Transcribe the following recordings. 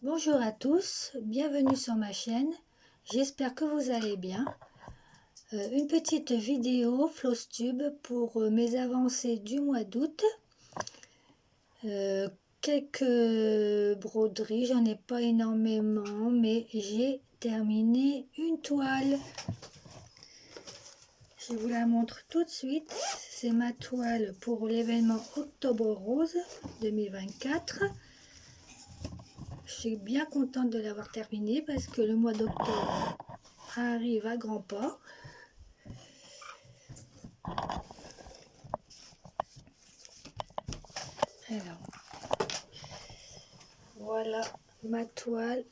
Bonjour à tous, bienvenue sur ma chaîne, j'espère que vous allez bien. Une petite vidéo Flowstube pour mes avancées du mois d'août. Quelques broderies, j'en ai pas énormément, mais j'ai terminé une toile. Je vous la montre tout de suite, c'est ma toile pour l'événement Octobre Rose 2024. Je suis bien contente de l'avoir terminée parce que le mois d'octobre arrive à grands pas. Alors, voilà ma toile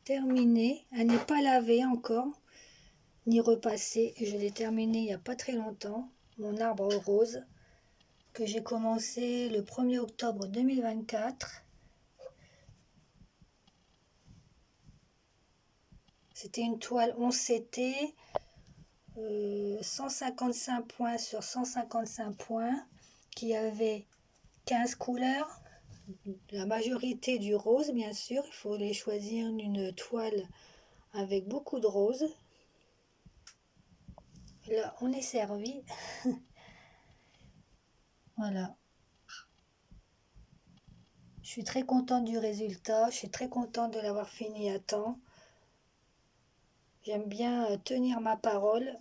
terminée. Elle n'est pas lavée encore, ni repassée. Je l'ai terminée il n'y a pas très longtemps. Mon arbre rose que j'ai commencé le 1er octobre 2024. C'était une toile 11 CT, 155 points sur 155 points, qui avait 15 couleurs. La majorité du rose, bien sûr. Il faut les choisir une toile avec beaucoup de rose. Là, on est servi. Voilà. Je suis très contente du résultat. Je suis très contente de l'avoir fini à temps. J'aime bien tenir ma parole.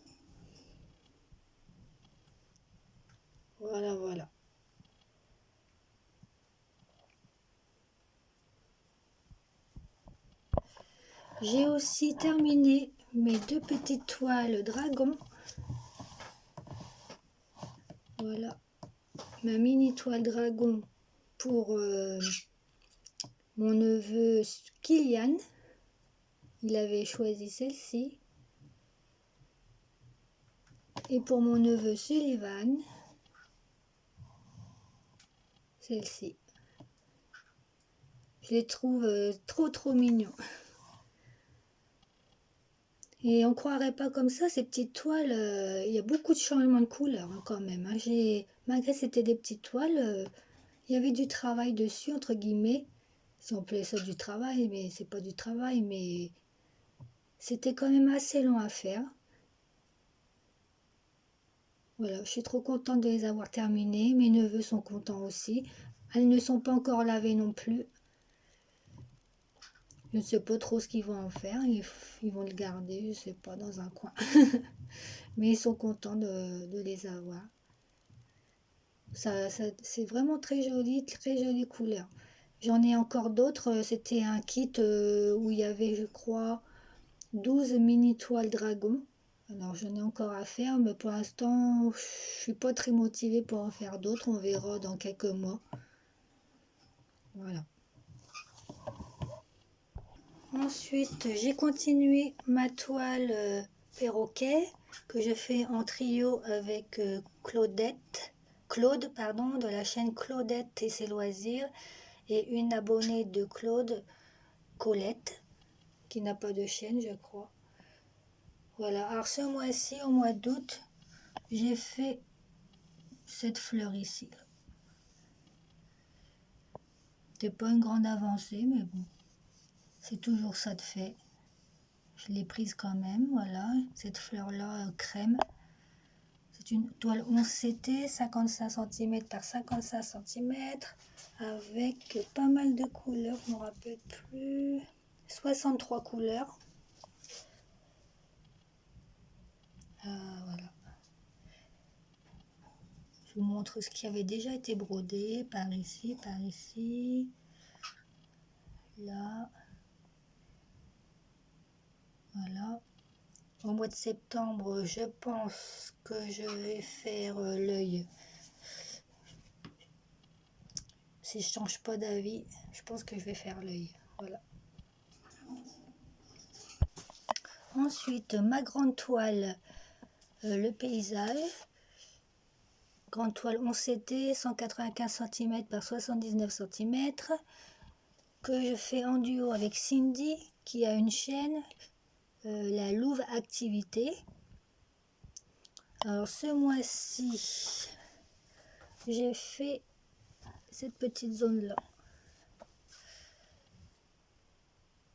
Voilà, voilà. J'ai aussi terminé mes deux petites toiles dragon. Voilà. Ma mini toile dragon pour mon neveu Kylian. Il avait choisi celle-ci. Et pour mon neveu Sullivan, celle-ci. Je les trouve trop mignons. Et on croirait pas comme ça, ces petites toiles, il y a beaucoup de changements de couleurs hein, quand même. Hein. Malgré que c'était des petites toiles, il y avait du travail dessus, entre guillemets. Si on appelait ça du travail, mais c'est pas du travail, mais c'était quand même assez long à faire. Voilà, je suis trop contente de les avoir terminées. Mes neveux sont contents aussi. Elles ne sont pas encore lavées non plus. Je ne sais pas trop ce qu'ils vont en faire. Ils vont le garder, je sais pas, dans un coin. Mais ils sont contents de les avoir. C'est vraiment très jolie couleur. J'en ai encore d'autres. C'était un kit où il y avait, je crois, 12 mini toiles dragon. Alors j'en ai encore à faire, mais pour l'instant, je suis pas très motivée pour en faire d'autres. On verra dans quelques mois. Voilà. Ensuite, j'ai continué ma toile perroquet que je fais en trio avec Claude, pardon, de la chaîne Claudette et ses loisirs, et une abonnée de Claude, Colette, qui n'a pas de chaîne, je crois. Voilà, alors ce mois-ci, au mois d'août, j'ai fait cette fleur ici. C'est pas une grande avancée, mais bon, c'est toujours ça de fait. Je l'ai prise quand même, voilà, cette fleur-là crème. C'est une toile 11 CT, 55 cm par 55 cm, avec pas mal de couleurs, je ne me rappelle plus, 63 couleurs. Voilà. Je vous montre ce qui avait déjà été brodé, par ici, là. Voilà. Au mois de septembre, je pense que je vais faire l'œil. Si je change pas d'avis, je pense que je vais faire l'œil. Voilà. Ensuite, ma grande toile, le paysage. Grande toile 11 CT, 195 cm par 79 cm. Que je fais en duo avec Cindy, qui a une chaîne, la Louve Activité. Alors ce mois-ci, j'ai fait cette petite zone là.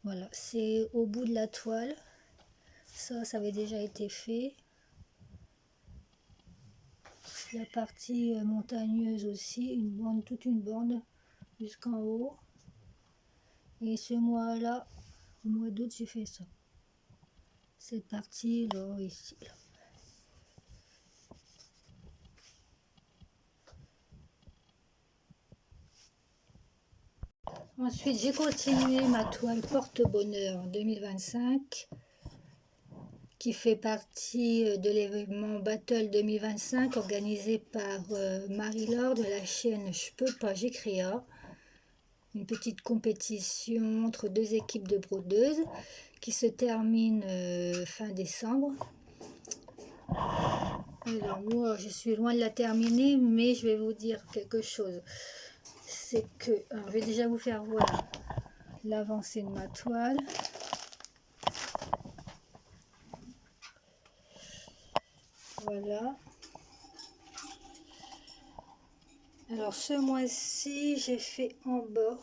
Voilà, c'est au bout de la toile. Ça avait déjà été fait. La partie montagneuse aussi, une bande, toute une bande jusqu'en haut. Et ce mois-là, au mois d'août, j'ai fait ça. Cette partie là, ici. Là. Ensuite, j'ai continué ma toile porte-bonheur 2025 qui fait partie de l'événement Battle 2025 organisé par Marie-Laure de la chaîne Je peux pas, j'écris A. Une petite compétition entre deux équipes de brodeuses qui se termine fin décembre. Alors moi, je suis loin de la terminer, mais je vais vous dire quelque chose. C'est que, alors, je vais déjà vous faire voir l'avancée de ma toile. Voilà. Alors ce mois-ci, j'ai fait en bas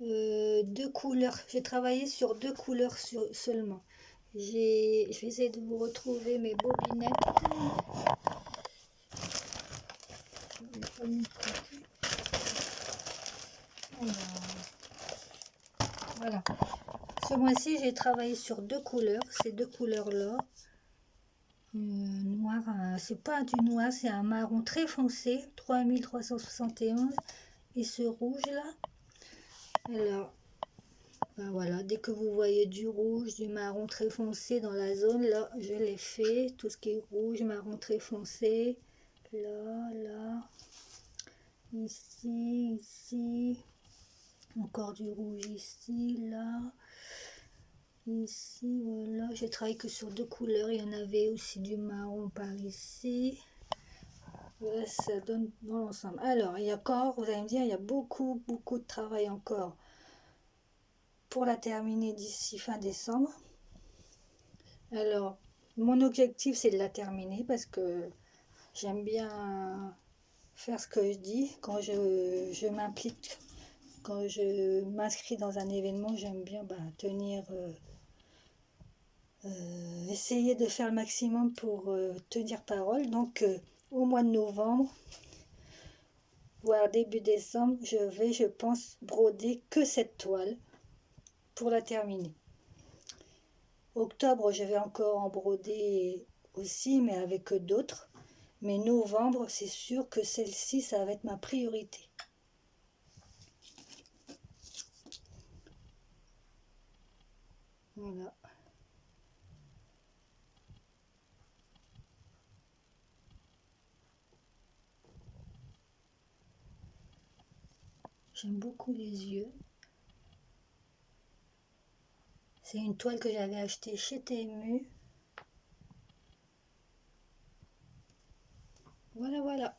deux couleurs. J'ai travaillé sur deux couleurs seulement. Je vais essayer de vous retrouver mes bobinettes. Voilà. Ce mois-ci, j'ai travaillé sur deux couleurs. Ces deux couleurs-là. Noir, c'est pas du noir, c'est un marron très foncé, 3371. Et ce rouge-là. Alors, ben voilà, dès que vous voyez du rouge, du marron très foncé dans la zone, là, je l'ai fait. Tout ce qui est rouge, marron très foncé. Là, là. Ici, ici. Encore du rouge ici, là. Ici, voilà. J'ai travaillé que sur deux couleurs. Il y en avait aussi du marron par ici. Voilà, ça donne dans l'ensemble. Alors, il y a encore, vous allez me dire, il y a beaucoup de travail encore pour la terminer d'ici fin décembre. Alors, mon objectif, c'est de la terminer parce que j'aime bien faire ce que je dis. Quand je m'implique, quand je m'inscris dans un événement, j'aime bien tenir, essayer de faire le maximum pour tenir parole. Donc, au mois de novembre, voire début décembre, je pense, broder que cette toile pour la terminer. Octobre, je vais encore en broder aussi, mais avec d'autres. Mais novembre, c'est sûr que celle-ci, ça va être ma priorité. Voilà. J'aime beaucoup les yeux. C'est une toile que j'avais achetée chez TMU. Voilà, voilà.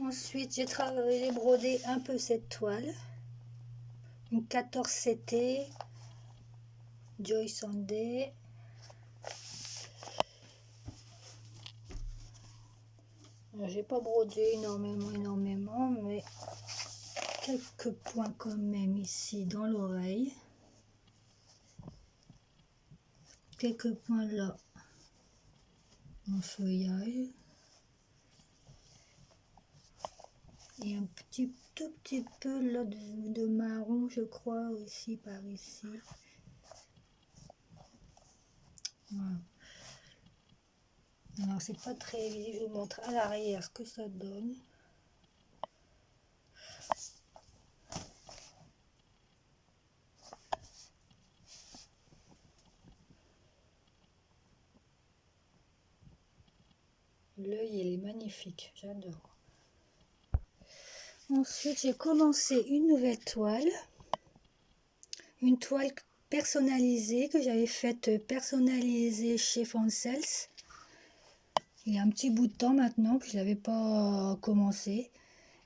Ensuite, j'ai brodé un peu cette toile. Une 14 CT. Joy Sunday. J'ai pas brodé énormément, mais quelques points quand même ici dans l'oreille. Quelques points là en feuillage. Et un tout petit peu là de marron, je crois, aussi par ici. Voilà. Alors c'est pas très visible, je vous montre à l'arrière ce que ça donne. L'œil, il est magnifique, j'adore. Ensuite, j'ai commencé une nouvelle toile. Une toile personnalisée que j'avais faite personnalisée chez Foncels. Il y a un petit bout de temps maintenant que je n'avais pas commencé.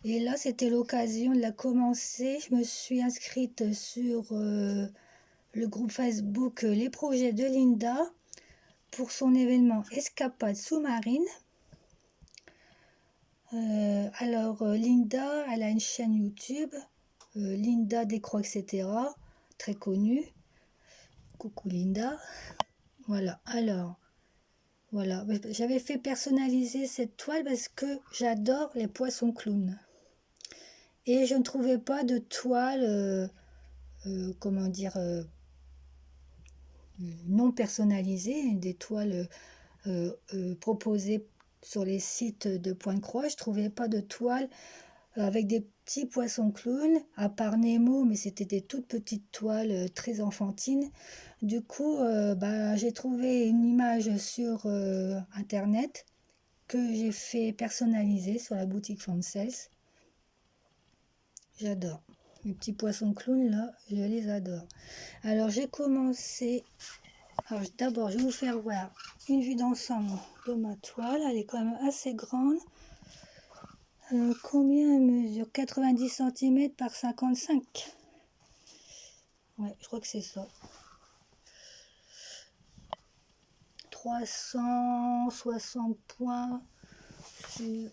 Et là, c'était l'occasion de la commencer. Je me suis inscrite sur le groupe Facebook Les Projets de Linda pour son événement Escapade sous-marine. Linda, elle a une chaîne YouTube Linda Décroix, etc. Très connue. Coucou Linda. Voilà, alors, voilà. J'avais fait personnaliser cette toile parce que j'adore les poissons clowns. Et je ne trouvais pas de toile, comment dire, non personnalisée, des toiles proposées sur les sites de Pointe-Croix. Je ne trouvais pas de toile avec des petits poissons clowns, à part Nemo, mais c'était des toutes petites toiles très enfantines. Du coup, j'ai trouvé une image sur Internet que j'ai fait personnaliser sur la boutique française. J'adore. Les petits poissons clowns, là, je les adore. Alors, j'ai commencé... Alors, d'abord, je vais vous faire voir une vue d'ensemble de ma toile. Elle est quand même assez grande. Combien elle mesure? 90 cm par 55. Ouais, je crois que c'est ça. 360 points sur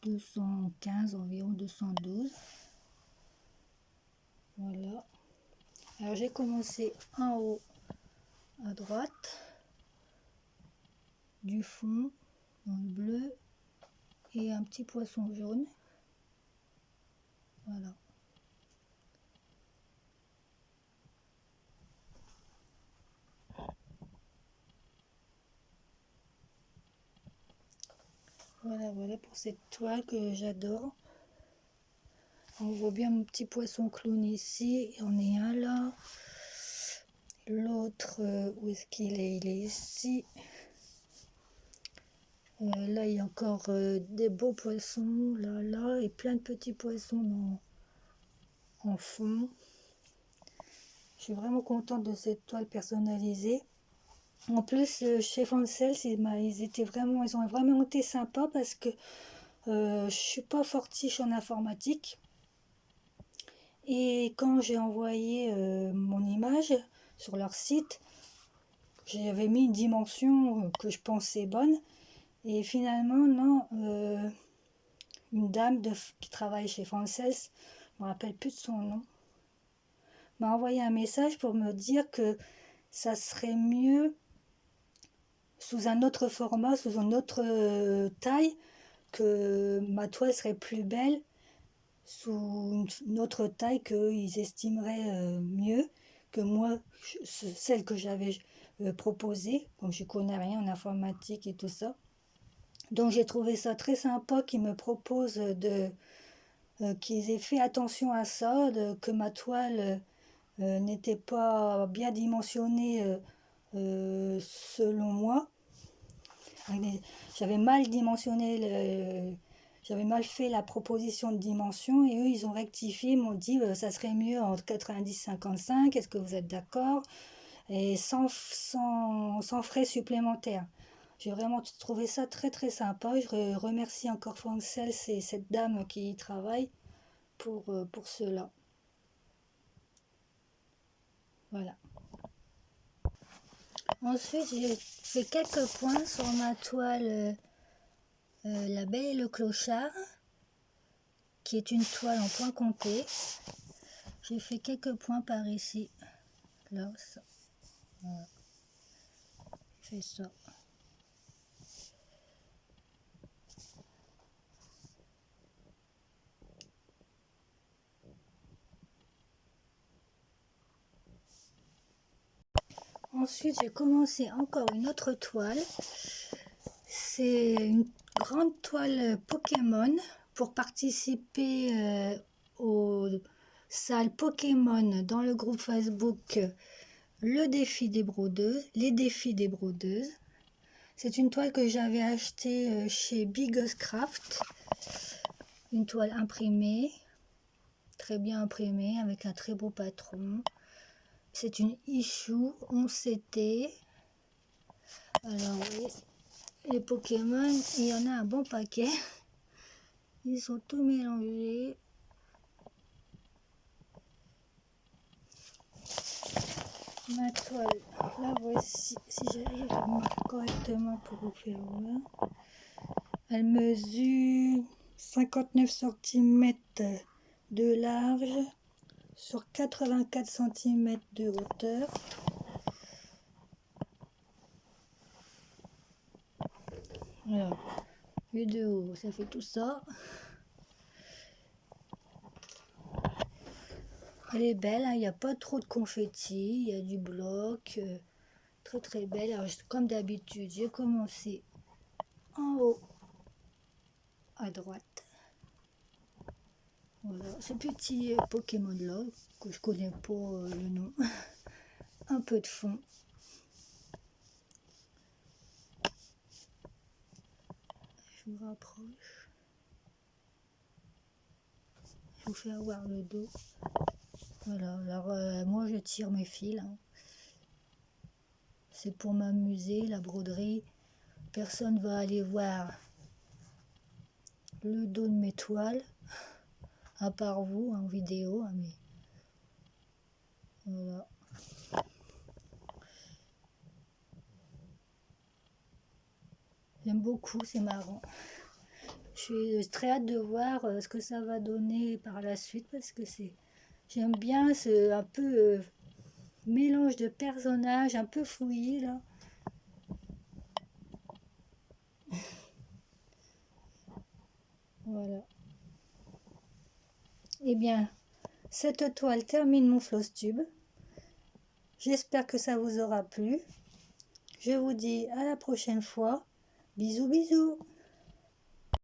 215, environ 212. Voilà. Alors j'ai commencé en haut à droite, du fond dans le bleu et un petit poisson jaune. Voilà. Voilà pour cette toile que j'adore. On voit bien mon petit poisson clown ici. On est un là. L'autre, où est-ce qu'il est? Il est ici. Là, il y a encore des beaux poissons, là, et plein de petits poissons en fond. Je suis vraiment contente de cette toile personnalisée. En plus, chez Fancel, ils ont vraiment été sympas parce que je suis pas fortiche en informatique. Et quand j'ai envoyé mon image sur leur site, j'avais mis une dimension que je pensais bonne. Et finalement, non, une dame qui travaille chez Frances, je me rappelle plus de son nom, m'a envoyé un message pour me dire que ça serait mieux sous un autre format, sous une autre taille, que ma toile serait plus belle sous une autre taille qu'ils estimeraient mieux que moi, celle que j'avais proposée, comme je connais rien en informatique et tout ça. Donc j'ai trouvé ça très sympa qu'ils me proposent qu'ils aient fait attention à ça, que ma toile n'était pas bien dimensionnée selon moi. J'avais mal dimensionné, j'avais mal fait la proposition de dimension et eux ils ont rectifié, m'ont dit ça serait mieux entre 90-55, est-ce que vous êtes d'accord? Et sans frais supplémentaires. J'ai vraiment trouvé ça très très sympa. Je remercie encore Francel et cette dame qui y travaille pour cela. Voilà. Ensuite, j'ai fait quelques points sur ma toile La Belle et le Clochard, qui est une toile en point compté. J'ai fait quelques points par ici. Là, ça. Voilà. J'ai fait ça. Ensuite, j'ai commencé encore une autre toile. C'est une grande toile Pokémon pour participer aux salles Pokémon dans le groupe Facebook Le Défi des Brodeuses, les défis des brodeuses. C'est une toile que j'avais achetée chez Biggest Craft. Une toile imprimée, très bien imprimée, avec un très beau patron. C'est une issue 11CT. Alors, les Pokémon, il y en a un bon paquet. Ils sont tous mélangés. Ma toile, la voici, si j'arrive à mettre correctement pour vous faire voir. Elle mesure 59 cm de large sur 84 cm de hauteur. Voilà, vue de haut, ça fait tout ça. Elle est belle, hein, il n'y a pas trop de confetti, il y a du bloc, très très belle. Alors, comme d'habitude, j'ai commencé en haut à droite. Voilà, ce petit Pokémon là, que je connais pas le nom. Un peu de fond. Je vous rapproche. Je vous fais avoir le dos. Voilà, alors moi je tire mes fils. Hein. C'est pour m'amuser, la broderie. Personne va aller voir le dos de mes toiles, à part vous en vidéo. Hein, mais voilà. J'aime beaucoup, c'est marrant. Je suis très hâte de voir ce que ça va donner par la suite parce que j'aime bien ce un peu mélange de personnages un peu fouillis là. Voilà. Eh bien, cette toile termine mon floss tube. J'espère que ça vous aura plu. Je vous dis à la prochaine fois. Bisous bisous.